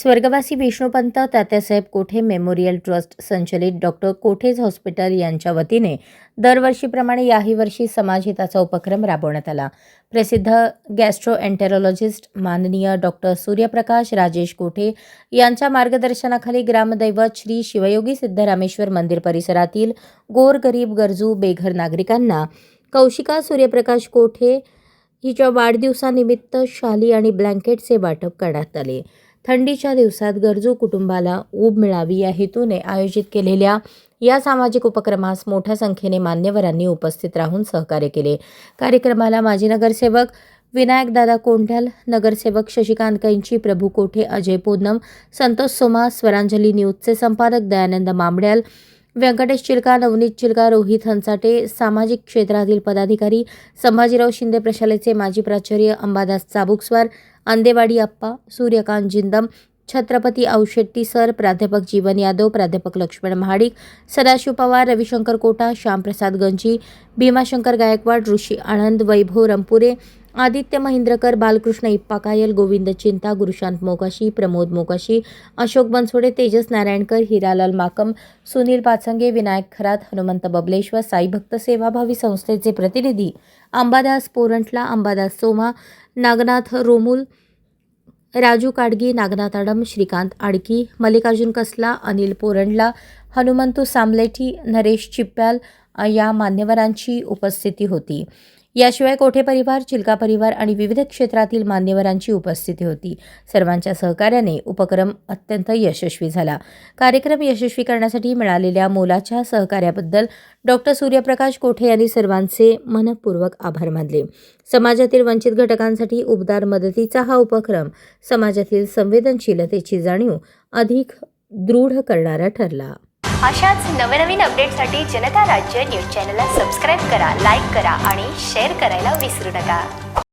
स्वर्गवासी विष्णुपंत तात्यासाहेब कोठे memorial trust संचलित डॉक्टर कोठेज हॉस्पिटल यांच्या वतीने दरवर्षीप्रमाणे याही वर्षी समाजहिताचा उपक्रम राबवण्यात आला। प्रसिद्ध गॅस्ट्रोएंटेरोलॉजिस्ट माननीय डॉक्टर सूर्यप्रकाश राजेश कोठे यांच्या मार्गदर्शनाखाली ग्रामदैवत श्री शिवयोगी सिद्धरामेश्वर मंदिर परिसरातील गोरगरीब गरजू बेघर नागरिकांना कौशिका सूर्यप्रकाश कोठे हिच्या वाढदिवसानिमित्त शाली आणि ब्लँकेटचे वाटप करण्यात आले। थंडीच्या दिवसात गरजू कुटुंबाला ऊब मिळावी या हेतूने आयोजित केलेल्या या सामाजिक उपक्रमास मोठ्या संख्येने मान्यवरांनी उपस्थित राहून सहकार्य केले। कार्यक्रमाला माजी नगरसेवक विनायकदादा कोंढाल, नगरसेवक शशिकांत कैंची, प्रभू कोठे, अजय पोन्नम, संतोष सोमा, स्वरांजली न्यूजचे संपादक दयानंद मामड्याल, व्यंकटेश चिलका, नवनीत चिलका, रोहित हंसाटे, सामाजिक क्षेत्रातील पदाधिकारी, संभाजीराव शिंदे प्रशालेचे माजी प्राचार्य अंबादास चाबुकस्वार, अंदेवाडी अप्पा, सूर्यकांत जिंदम, छत्रपती औशेट्टी सर, प्राध्यापक जीवन यादव, प्राध्यापक लक्ष्मण महाडिक, सदाशिव पवार, रविशंकर कोटा, श्यामप्रसाद गंजी, भीमाशंकर गायकवाड, ऋषी आनंद, वैभव रंपुरे, आदित्य महिंद्रकर, बालकृष्ण इप्पाकायल, गोविंद चिंता, गुरुशांत मोकाशी, प्रमोद मोकाशी, अशोक बनसोडे, तेजस नारायणकर, हिरालाल माकम, सुनील पाचंगे, विनायक खरात, हनुमंत बबलेश्वर, साई भक्त सेवाभावी संस्थेचे प्रतिनिधी अंबादास पोरंटला, अंबादास सोमा, नागनाथ रोमुल, राजू काडगी, नागनाथ आडम, श्रीकांत आडकी, मल्लिकार्जुन कसला, अनिल पोरंडला, हनुमंतू सामलेठी, नरेश चिप्प्याल या मान्यवरांची उपस्थिती होती। याशिवाय कोठे परिवार, चिलका परिवार आणि विविध क्षेत्रातील मान्यवरांची उपस्थिती होती। सर्वांच्या सहकार्याने उपक्रम अत्यंत यशस्वी झाला। कार्यक्रम यशस्वी करण्यासाठी मिळालेल्या मोलाच्या सहकार्याबद्दल डॉक्टर सूर्यप्रकाश कोठे यांनी सर्वांचे मनपूर्वक आभार मानले। समाजातील वंचित घटकांसाठी उबदार मदतीचा हा उपक्रम समाजातील संवेदनशीलतेची जाणीव अधिक दृढ करणारा ठरला। अशाच नवनवीन अपडेटसाठी जनता राज्य न्यूज चॅनलला सबस्क्राईब करा, लाईक करा आणि शेअर करायला विसरू नका।